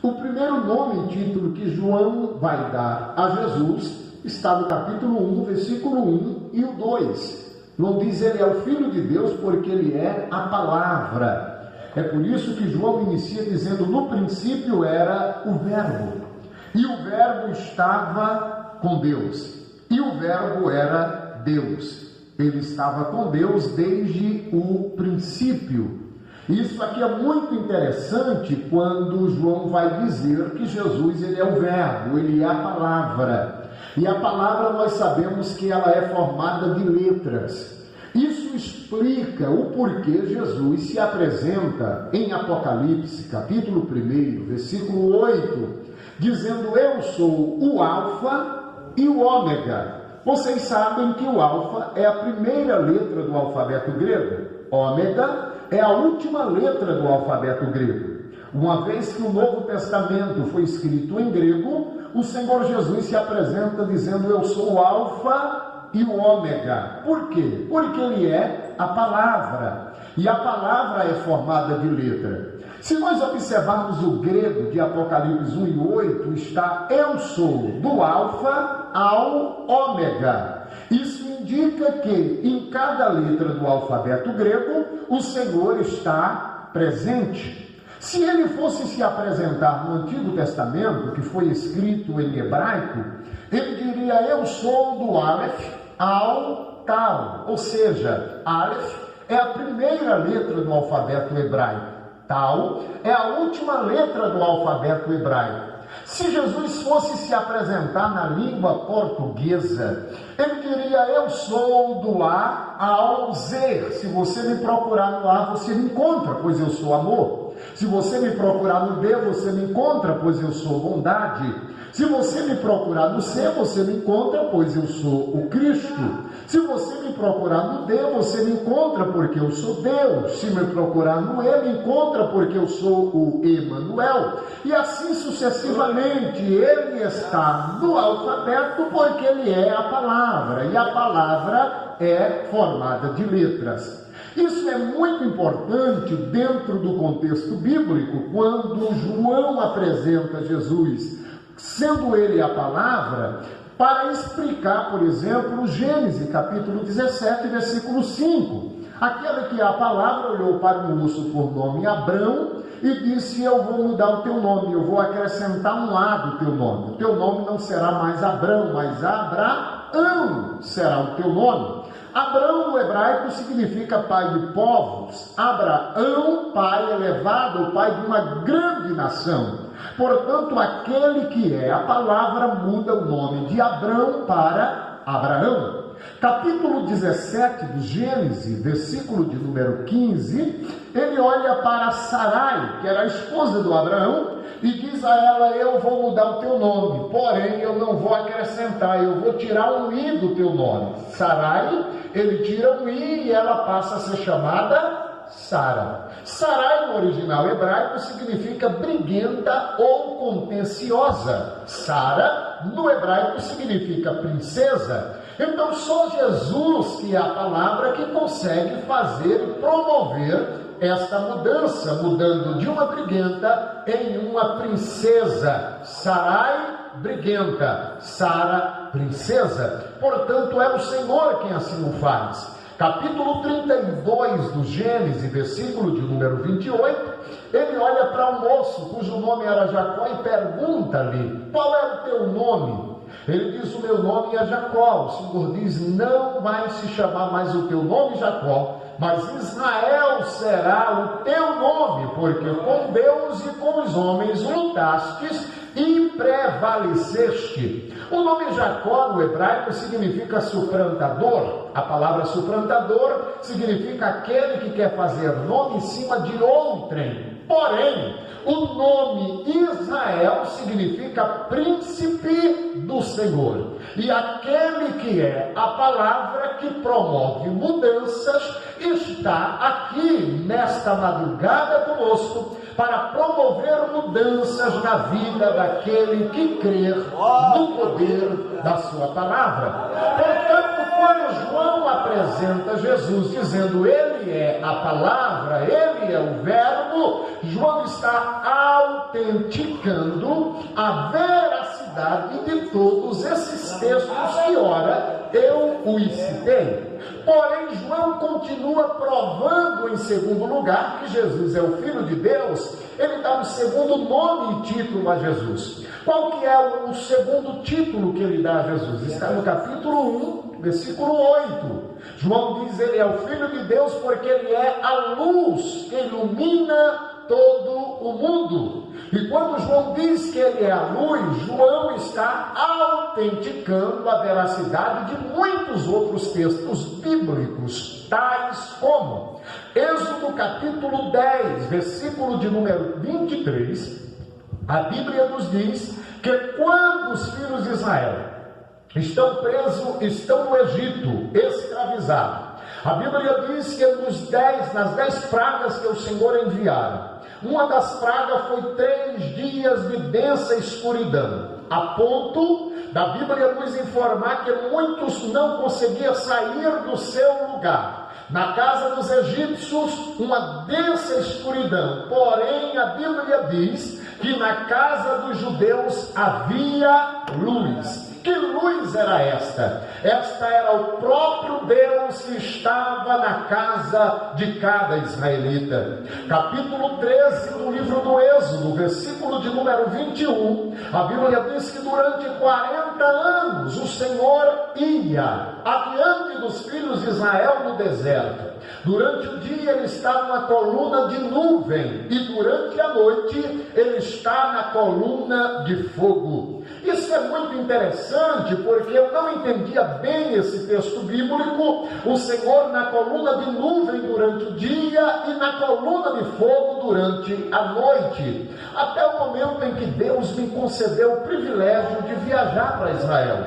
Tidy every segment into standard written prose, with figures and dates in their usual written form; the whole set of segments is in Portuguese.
O primeiro nome e título que João vai dar a Jesus está no capítulo 1, versículo 1 e o 2. Não diz ele é o Filho de Deus porque ele é a palavra. É por isso que João inicia dizendo: no princípio era o Verbo, e o Verbo estava com Deus, e o Verbo era Deus. Ele estava com Deus desde o princípio. Isso aqui é muito interessante quando João vai dizer que Jesus ele é o Verbo, ele é a palavra. E a palavra nós sabemos que ela é formada de letras. Isso explica o porquê Jesus se apresenta em Apocalipse, capítulo 1, versículo 8, dizendo: eu sou o Alfa e o Ômega. Vocês sabem que o Alfa é a primeira letra do alfabeto grego, Ômega é a última letra do alfabeto grego. Uma vez que o Novo Testamento foi escrito em grego, o Senhor Jesus se apresenta dizendo: eu sou o Alfa e o Ômega. Por quê? Porque ele é a palavra, e a palavra é formada de letra. Se nós observarmos o grego de Apocalipse 1 e 8, está eu sou, do Alfa ao Ômega. Isso indica que em cada letra do alfabeto grego, o Senhor está presente. Se ele fosse se apresentar no Antigo Testamento, que foi escrito em hebraico, ele diria: eu sou do Aleph ao Tal. Ou seja, Aleph é a primeira letra do alfabeto hebraico. Tal é a última letra do alfabeto hebraico. Se Jesus fosse se apresentar na língua portuguesa, ele diria: eu sou do A ao Z. Se você me procurar no A, você me encontra, pois eu sou amor. Se você me procurar no B, você me encontra, pois eu sou bondade. Se você me procurar no C, você me encontra, pois eu sou o Cristo. Se você me procurar no D, você me encontra, porque eu sou Deus. Se me procurar no E, me encontra, porque eu sou o Emanuel. E assim sucessivamente. Ele está no alfabeto porque ele é a palavra. E a palavra é formada de letras. Isso é muito importante dentro do contexto bíblico, quando João apresenta Jesus, sendo ele a palavra, para explicar, por exemplo, Gênesis, capítulo 17, versículo 5. Aquele que é a palavra olhou para um moço por nome Abrão e disse: eu vou mudar o teu nome, eu vou acrescentar um A do teu nome. O teu nome não será mais Abrão, mas Abraão será o teu nome. Abrão no hebraico significa pai de povos. Abraão, pai elevado, pai de uma grande nação. Portanto, aquele que é a palavra muda o nome de Abrão para Abraão. Capítulo 17 do Gênesis, versículo de número 15, ele olha para Sarai, que era a esposa do Abraão, e diz a ela: eu vou mudar o teu nome, porém eu não vou acrescentar, eu vou tirar um i do teu nome. Sarai, ele tira um i e ela passa a ser chamada Sara. Sarai no original hebraico significa briguenta ou contenciosa. Sara no hebraico significa princesa. Então só Jesus, que é a palavra, que consegue fazer e promover esta mudança, mudando de uma briguenta em uma princesa. Sarai, briguenta; Sara, princesa. Portanto, é o Senhor quem assim o faz. Capítulo 32 do Gênesis, versículo de número 28, ele olha para um moço cujo nome era Jacó e pergunta-lhe: qual é o teu nome? Ele diz: o meu nome é Jacó. O Senhor diz: não vai se chamar mais o teu nome Jacó, mas Israel será o teu nome, porque com Deus e com os homens lutastes e prevaleceste. O nome Jacó no hebraico significa suplantador. A palavra suplantador significa aquele que quer fazer nome em cima de outrem. Porém, o nome Israel significa príncipe do Senhor. E aquele que é a palavra que promove mudanças está aqui nesta madrugada conosco para promover mudanças na vida daquele que crer no poder da sua palavra. Portanto, quando João apresenta Jesus dizendo ele é a palavra, ele é o verbo, João está autenticando a veracidade de todos esses textos que ora eu os citei. Porém, João continua provando em segundo lugar que Jesus é o Filho de Deus. Ele dá um segundo nome e título a Jesus. Qual que é o segundo título que ele dá a Jesus? Está no capítulo 1, versículo 8. João diz, ele é o Filho de Deus porque ele é a luz que ilumina todo o mundo. E quando João diz que ele é a luz, João está autenticando a veracidade de muitos outros textos bíblicos, tais como Êxodo capítulo 10, versículo de número 23, a Bíblia nos diz que quando os filhos de Israel estão presos, estão no Egito, escravizados, a Bíblia diz que nas 10 pragas que o Senhor enviara, uma das pragas foi 3 dias de densa escuridão, a ponto da Bíblia nos informar que muitos não conseguiam sair do seu lugar. Na casa dos egípcios, uma densa escuridão, porém a Bíblia diz que na casa dos judeus havia luz. Que luz era esta? Esta era o próprio Deus que estava na casa de cada israelita. Capítulo 13 do livro do Êxodo, versículo de número 21, a Bíblia diz que durante 40 anos o Senhor ia adiante dos filhos de Israel no deserto. Durante o dia ele está numa coluna de nuvem e durante a noite ele está na coluna de fogo. Isso é muito interessante porque eu não entendia bem esse texto bíblico. O Senhor na coluna de nuvem durante o dia e na coluna de fogo durante a noite, até o momento em que Deus me concedeu o privilégio de viajar para Israel.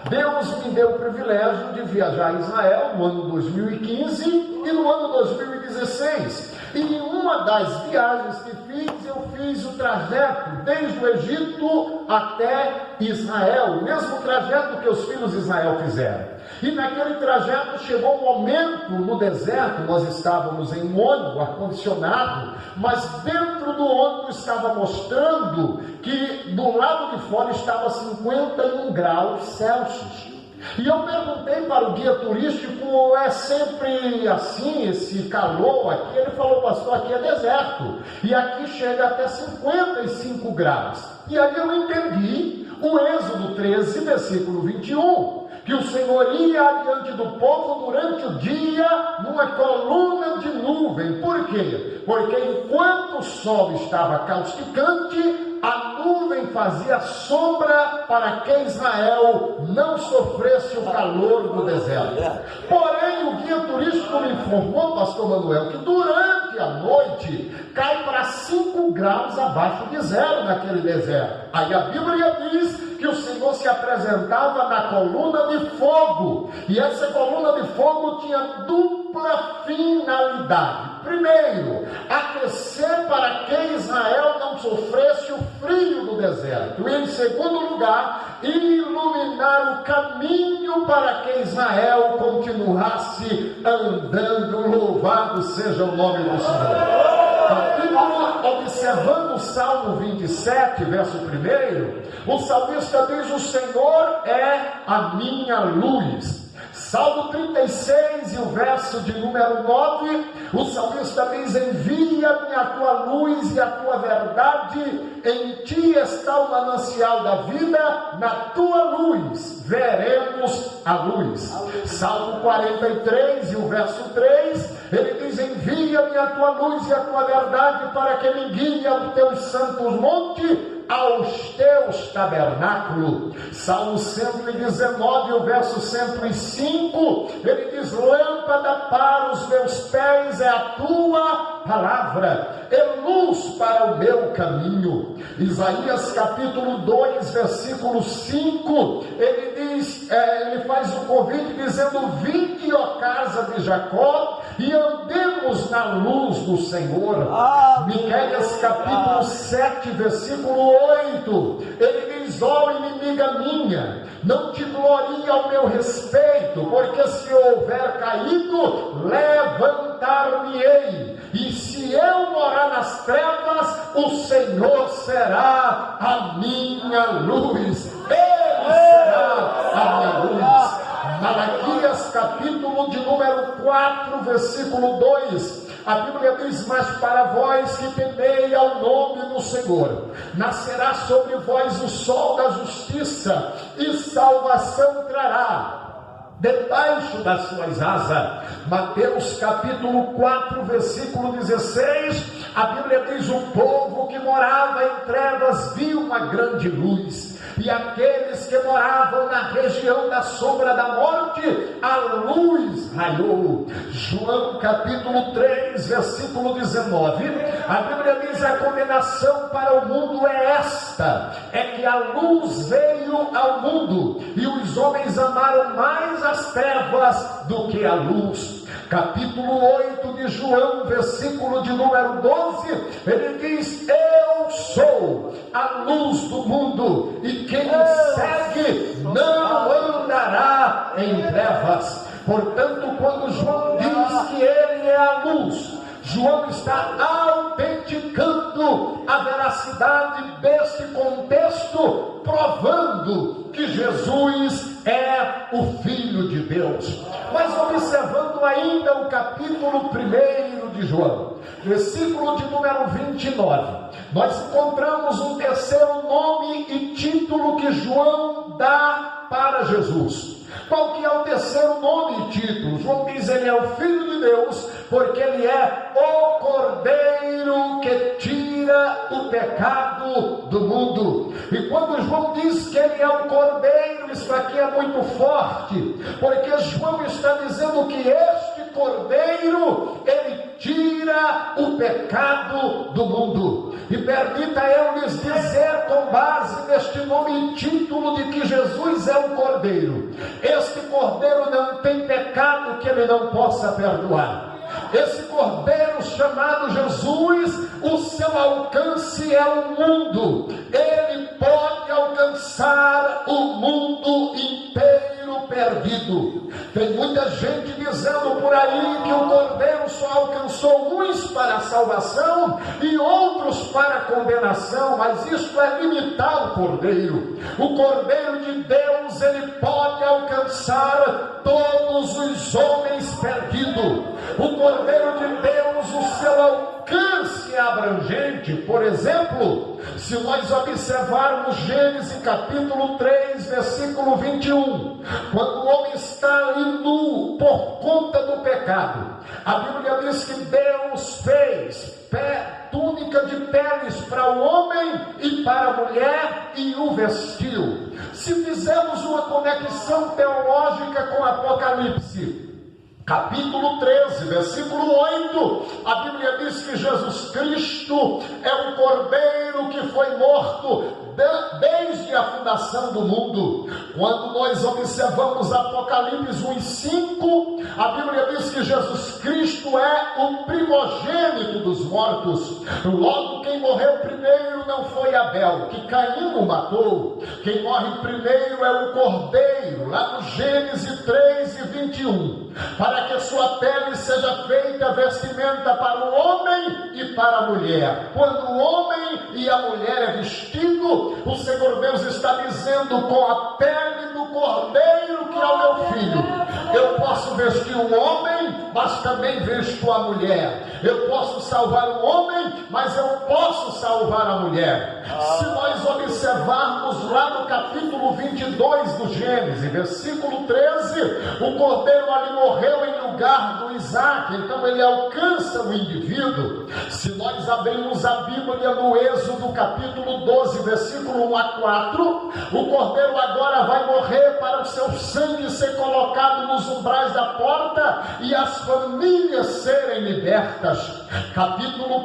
Deus me deu o privilégio de viajar a Israel no ano 2015 e no ano 2016. E em uma das viagens que fiz, eu fiz o trajeto desde o Egito até Israel, o mesmo trajeto que os filhos de Israel fizeram. E naquele trajeto chegou um momento no deserto, nós estávamos em um ônibus ar-condicionado, mas dentro do ônibus estava mostrando que do lado de fora estava 51 graus Celsius. E eu perguntei para o guia turístico, é sempre assim, esse calor aqui? Ele falou, pastor, aqui é deserto, e aqui chega até 55 graus. E aí eu entendi o Êxodo 13, versículo 21, que o Senhor ia adiante do povo durante o dia numa coluna de nuvem. Por quê? Porque enquanto o sol estava causticante, a nuvem fazia sombra para que Israel não sofresse o calor do deserto. Porém, o guia turístico me informou, pastor Manuel, que durante a noite cai para 5 graus abaixo de zero naquele deserto. Aí a Bíblia diz que o Senhor se apresentava na coluna de fogo, e essa coluna de fogo tinha dupla finalidade. Primeiro, aquecer para que Israel não sofresse o frio do deserto, e em segundo lugar, iluminar o caminho para que Israel continuasse andando. Louvado seja o nome do Senhor. Observando o Salmo 27, verso 1, o salmista diz, o Senhor é a minha luz. Salmo 36 e o verso de número 9, o salmista diz, envia-me a tua luz e a tua verdade, em ti está o manancial da vida, na tua luz veremos a luz. Salmo 43 e o verso 3, ele diz, envia-me a tua luz e a tua verdade, para que me guie aos teus santos montes, aos teus tabernáculos. Salmo 119, o verso 105, ele diz, lâmpada para os meus pés é a tua palavra, é luz para o meu caminho. Isaías capítulo 2, versículo 5, ele diz, ele faz um convite dizendo, vinde, ó casa de Jacó, e andemos na luz do Senhor. Miqueias capítulo 7, versículo 8, ele diz, diz: ó inimiga minha, não te glorie ao meu respeito, porque se houver caído, levantar-me-ei, e se eu morar nas trevas, o Senhor será a minha luz. Ele será a minha luz. Malaquias capítulo de número 4, versículo 2, a Bíblia diz: mas para vós que temei ao nome do Senhor, nascerá sobre vós o sol da justiça, e salvação trará debaixo das suas asas. Mateus capítulo 4, versículo 16, a Bíblia diz: o povo que morava em trevas viu uma grande luz, e aqueles que moravam na região da sombra da morte, a luz raiou. João capítulo 3, versículo 19, a Bíblia diz: a condenação para o mundo é esta, é que a luz veio ao mundo, e os homens amaram mais as trevas do que a luz. Capítulo 8 de João, versículo de número 12, ele diz: eu sou a luz do mundo, e quem me segue não andará em trevas. Portanto, quando João diz que ele é a luz, João está autenticando a veracidade deste contexto, provando que Jesus é o Filho de Deus. Mas observando ainda o capítulo 1 de João, versículo de número 29, nós encontramos um terceiro nome e título que João dá para Jesus. Qual que é o terceiro nome e título? João diz: ele é o Filho de Deus, porque ele é o Cordeiro que tira o pecado do mundo. E quando João diz que ele é o Cordeiro, isso aqui é muito forte, porque João está dizendo que este Cordeiro, ele tira o pecado do mundo. E permita eu lhes dizer, com base neste nome e título de que Jesus é o Cordeiro, este Cordeiro não tem pecado que ele não possa perdoar. Esse Cordeiro chamado Jesus, o seu alcance é o mundo. Ele pode alcançar o mundo inteiro perdido. Tem muita gente dizendo por aí que o Cordeiro só alcançou uns para a salvação e outros para a condenação, mas isto é limitar o Cordeiro. O Cordeiro de Deus, ele pode alcançar todos os homens perdidos. O Cordeiro de Deus, o seu alcance é abrangente. Por exemplo, se nós observarmos Gênesis capítulo 3, versículo 21, quando o homem está ali nu por conta do pecado, a Bíblia diz que Deus fez túnica de peles para o homem e para a mulher e o vestiu. Se fizermos uma conexão teológica com Apocalipse capítulo 13, versículo 8, a Bíblia diz que Jesus Cristo é o Cordeiro que foi morto desde a fundação do mundo. Quando nós observamos Apocalipse 1:5, a Bíblia diz que Jesus Cristo é o primogênito dos mortos. Logo, quem morreu primeiro não foi Abel, que Caim o matou. Quem morre primeiro é o Cordeiro, lá no Gênesis 3:21, para que sua pele seja feita vestimenta para o homem e para a mulher. Quando o homem e a mulher é vestido, o Senhor Deus está dizendo: com a pele do Cordeiro que é o meu filho, eu posso vestir o homem, mas também visto a mulher. Eu posso salvar o homem, mas eu posso salvar a mulher. Se nós observarmos lá no capítulo 22 do Gênesis, versículo 13, o Cordeiro ali morreu em lugar do Isaac, então ele alcança o indivíduo. Se nós abrirmos a Bíblia no Êxodo capítulo 12, versículo 1 a 4, o Cordeiro agora vai morrer para o seu sangue ser colocado nos umbrais da porta e as famílias serem libertas. Capítulo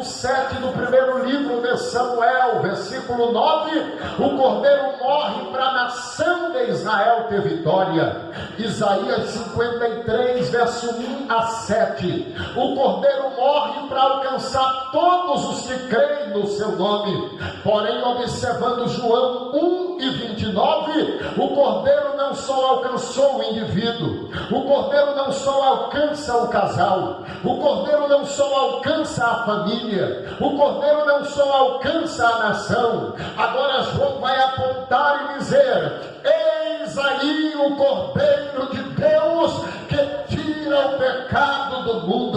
7 do primeiro livro de Samuel, versículo 9, o Cordeiro morre para a nação de Israel ter vitória. Isaías 53, verso 1 a 7, o Cordeiro morre para alcançar todos os que creem no seu nome. Porém, observando João 1:29, o Cordeiro não só alcançou o indivíduo, o Cordeiro não só alcança o casal, o Cordeiro não só alcança a família, o Cordeiro não só alcança a nação. Agora João vai apontar e dizer: eis aí o Cordeiro de Deus que tira o pecado do mundo.